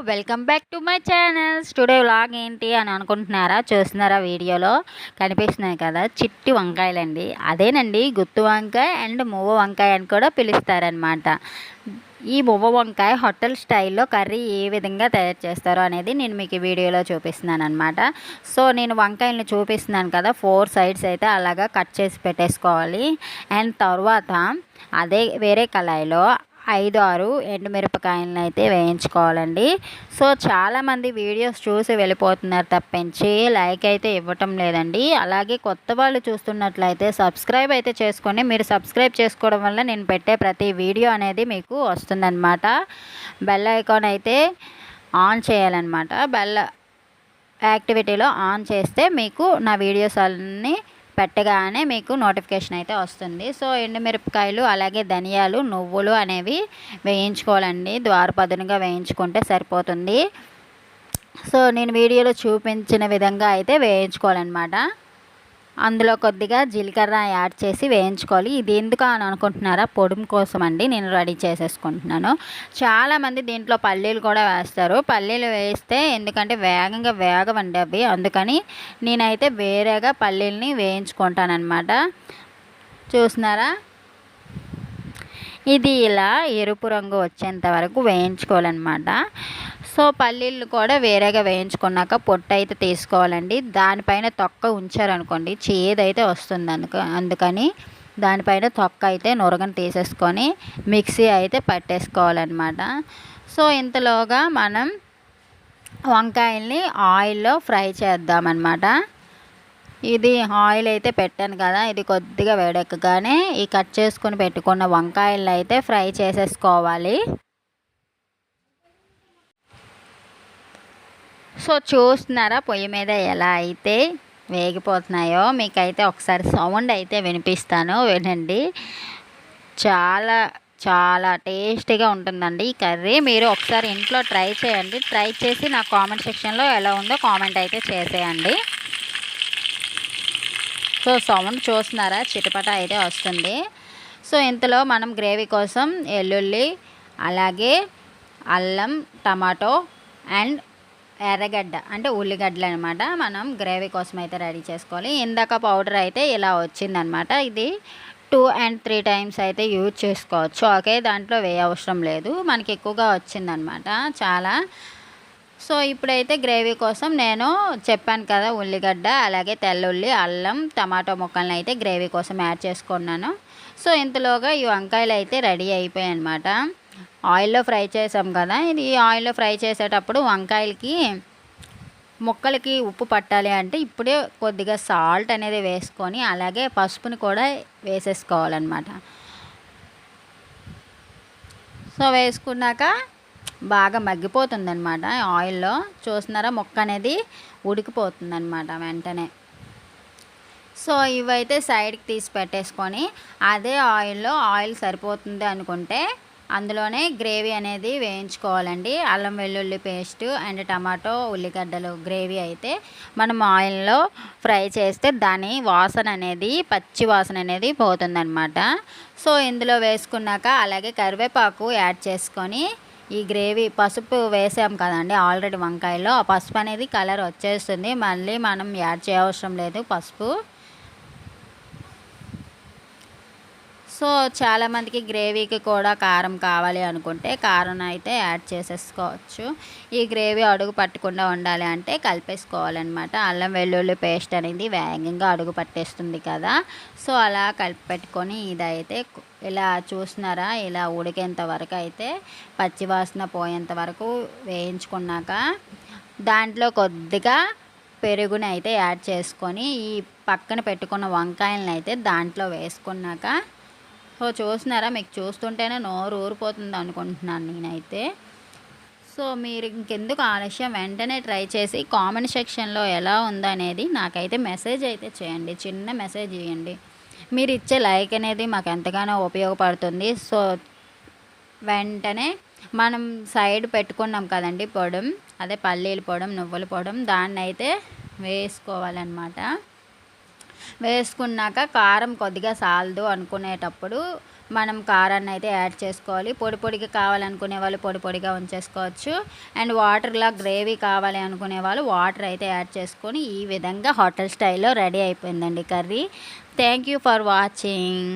Welcome back to my channel. Today vlog ఏంటి అని అనుకుంటున్నారా? చూస్తున్నారా? వీడియోలో కనిపిస్తున్నాయి కదా చిట్టి వంకాయలండి. అదేనండి గుత్తు వంకాయ అండ్ మువ్వ వంకాయ అని కూడా పిలుస్తారనమాట. ఈ మువ్వ వంకాయ హోటల్ స్టైల్లో కర్రీ ఏ విధంగా తయారు చేస్తారో అనేది నేను మీకు ఈ వీడియోలో చూపిస్తున్నాను అనమాట. సో నేను వంకాయలను చూపిస్తున్నాను కదా, 4 సైడ్స్ అయితే అలాగా కట్ చేసి పెట్టేసుకోవాలి. అండ్ తర్వాత అదే వేరే కళాయిలో 5-6 ఎండుమిరపకాయలను అయితే వేయించుకోవాలండి. సో చాలామంది వీడియోస్ చూసి వెళ్ళిపోతున్నారు తప్పించి లైక్ అయితే ఇవ్వటం లేదండి. అలాగే కొత్త వాళ్ళు చూస్తున్నట్లయితే సబ్స్క్రైబ్ అయితే చేసుకోండి. మీరు సబ్స్క్రైబ్ చేసుకోవడం వల్ల నేను పెట్టే ప్రతి వీడియో అనేది మీకు వస్తుందన్నమాట. బెల్ ఐకాన్ అయితే ఆన్ చేయాలన్నమాట. బెల్ యాక్టివిటీలో ఆన్ చేస్తే మీకు నా వీడియోస్ అన్నీ పెట్టగానే మీకు నోటిఫికేషన్ అయితే వస్తుంది. సో ఎండుమిరపకాయలు అలాగే ధనియాలు నువ్వులు అనేవి వేయించుకోవాలండి. ద్వారపదునుగా వేయించుకుంటే సరిపోతుంది. సో నేను వీడియోలో చూపించిన విధంగా అయితే వేయించుకోవాలన్నమాట. అందులో కొద్దిగా జీలకర్ర యాడ్ చేసి వేయించుకోవాలి. ఇది ఎందుకు అని అనుకుంటున్నారా? పొడుము కోసం అండి. నేను రెడీ చేసేసుకుంటున్నాను. చాలామంది దీంట్లో పల్లీలు కూడా వేస్తారు. పల్లీలు వేస్తే ఎందుకంటే వేగంగా వేగవండి అవి, అందుకని నేనైతే వేరేగా పల్లీలని వేయించుకుంటానన్నమాట. చూస్తున్నారా? ఇది ఇలా ఎరుపు రంగు వచ్చేంత వరకు వేయించుకోవాలన్నమాట. సో పల్లీలు కూడా వేరేగా వేయించుకున్నాక పొట్టు అయితే తీసుకోవాలండి. దానిపైన తొక్క ఉంచారనుకోండి చేదైతే వస్తుంది, అందుకని దానిపైన తొక్క అయితే నురగను తీసేసుకొని మిక్సీ అయితే పట్టేసుకోవాలన్నమాట. సో ఇంతలోగా మనం వంకాయల్ని ఆయిల్లో ఫ్రై చేద్దామన్నమాట. ఇది ఆయిల్ అయితే పెట్టాను కదా, ఇది కొద్దిగా వేడెక్కగానే ఈ కట్ చేసుకొని పెట్టుకున్న వంకాయలు అయితే ఫ్రై చేసేసుకోవాలి. సో చూస్తున్నారా పొయ్యి మీద ఎలా అయితే వేగిపోతున్నాయో? మీకైతే ఒకసారి సౌండ్ అయితే వినిపిస్తాను, వినండి. చాలా చాలా టేస్టీగా ఉంటుందండి ఈ కర్రీ. మీరు ఒకసారి ఇంట్లో ట్రై చేయండి. ట్రై చేసి నా కామెంట్ సెక్షన్లో ఎలా ఉందో కామెంట్ అయితే చేసేయండి. సో సౌండ్ చూస్తున్నారా? చిటపట అయితే వస్తుంది. సో ఇంతలో మనం గ్రేవీ కోసం వెల్లుల్లి అలాగే అల్లం టమాటో అండ్ ఎర్రగడ్డ అంటే ఉల్లిగడ్డలు అనమాట మనం గ్రేవీ కోసం అయితే రెడీ చేసుకోవాలి. ఇందాక పౌడర్ అయితే ఇలా వచ్చిందనమాట. ఇది 2 and 3 టైమ్స్ అయితే యూజ్ చేసుకోవచ్చు. ఓకే, దాంట్లో వేయ అవసరం లేదు, మనకి ఎక్కువగా వచ్చిందనమాట చాలా. సో ఇప్పుడైతే గ్రేవీ కోసం నేను చెప్పాను కదా, ఉల్లిగడ్డ అలాగే తెల్లుల్లి అల్లం టమాటో ముక్కలను అయితే గ్రేవీ కోసం యాడ్ చేసుకున్నాను. సో ఇంతలోగా ఈ వంకాయలు అయితే రెడీ అయిపోయాయి అనమాట. ఆయిల్లో ఫ్రై చేసాం కదా, ఇది ఆయిల్లో ఫ్రై చేసేటప్పుడు వంకాయలకి ముక్కలకి ఉప్పు పట్టాలి అంటే ఇప్పుడే కొద్దిగా సాల్ట్ అనేది వేసుకొని అలాగే పసుపుని కూడా వేసేసుకోవాలన్నమాట. సో వేసుకున్నాక బాగా మగ్గిపోతుందన్నమాట ఆయిల్లో. చూస్తున్నారా? ముక్క అనేది ఉడికిపోతుందన్నమాట వెంటనే. సో ఇవైతే సైడ్కి తీసి పెట్టేసుకొని అదే ఆయిల్లో ఆయిల్ సరిపోతుంది అనుకుంటే అందులోనే గ్రేవీ అనేది వేయించుకోవాలండి. అల్లం వెల్లుల్లి పేస్ట్ అండ్ టమాటో ఉల్లిగడ్డలు గ్రేవీ అయితే మనం ఆయిల్లో ఫ్రై చేస్తే దాని వాసన అనేది పచ్చి వాసన అనేది పోతుందన్నమాట. సో ఇందులో వేసుకున్నాక అలాగే కరివేపాకు యాడ్ చేసుకొని ఈ గ్రేవీ పసుపు వేసాం కదండి ఆల్రెడీ వంకాయలో, ఆ పసుపు అనేది కలర్ వచ్చేస్తుంది. మళ్ళీ మనం యాడ్ చేయవసరం లేదు పసుపు. సో చాలామందికి గ్రేవీకి కూడా కారం కావాలి అనుకుంటే కారం అయితే యాడ్ చేసేసుకోవచ్చు. ఈ గ్రేవీ అడుగు పట్టకుండా ఉండాలి అంటే కలిపేసుకోవాలన్నమాట. అల్లం వెల్లుల్లి పేస్ట్ అనేది వేగంగా అడుగు పట్టేస్తుంది కదా, సో అలా కలిపి పెట్టుకొని ఇదైతే ఇలా చూస్తున్నారా? ఇలా ఉడికేంత వరకు అయితే పచ్చివాసన పోయేంత వరకు వేయించుకున్నాక దాంట్లో కొద్దిగా పెరుగుని అయితే యాడ్ చేసుకొని ఈ పక్కన పెట్టుకున్న వంకాయలను అయితే దాంట్లో వేసుకున్నాక, సో చూస్తున్నారా? మీకు చూస్తుంటేనే నోరు ఊరిపోతుంది అనుకుంటున్నాను నేనైతే. సో మీరు ఇంకెందుకు ఆలస్యం, వెంటనే ట్రై చేసి కామెంట్ సెక్షన్లో ఎలా ఉందనేది నాకైతే మెసేజ్ అయితే చేయండి, చిన్న మెసేజ్ చేయండి. మీరు ఇచ్చే లైక్ అనేది మాకు ఎంతగానో ఉపయోగపడుతుంది. సో వెంటనే మనం సైడ్ పెట్టుకున్నాం కదండి పొడం, అదే పల్లీల పొడం నువ్వుల పొడం, దాన్ని అయితే వేసుకోవాలన్నమాట. వేసుకున్నాక కారం కొద్దిగా సాలదు అనుకునేటప్పుడు మనం కారాన్ని అయితే యాడ్ చేసుకోవాలి. పొడి పొడిగా కావాలనుకునే వాళ్ళు పొడి పొడిగా ఉంచేసుకోవచ్చు. అండ్ వాటర్లా గ్రేవీ కావాలి అనుకునే వాళ్ళు వాటర్ అయితే యాడ్ చేసుకొని ఈ విధంగా హోటల్ స్టైల్లో రెడీ అయిపోయిందండి curry. Thank you for watching.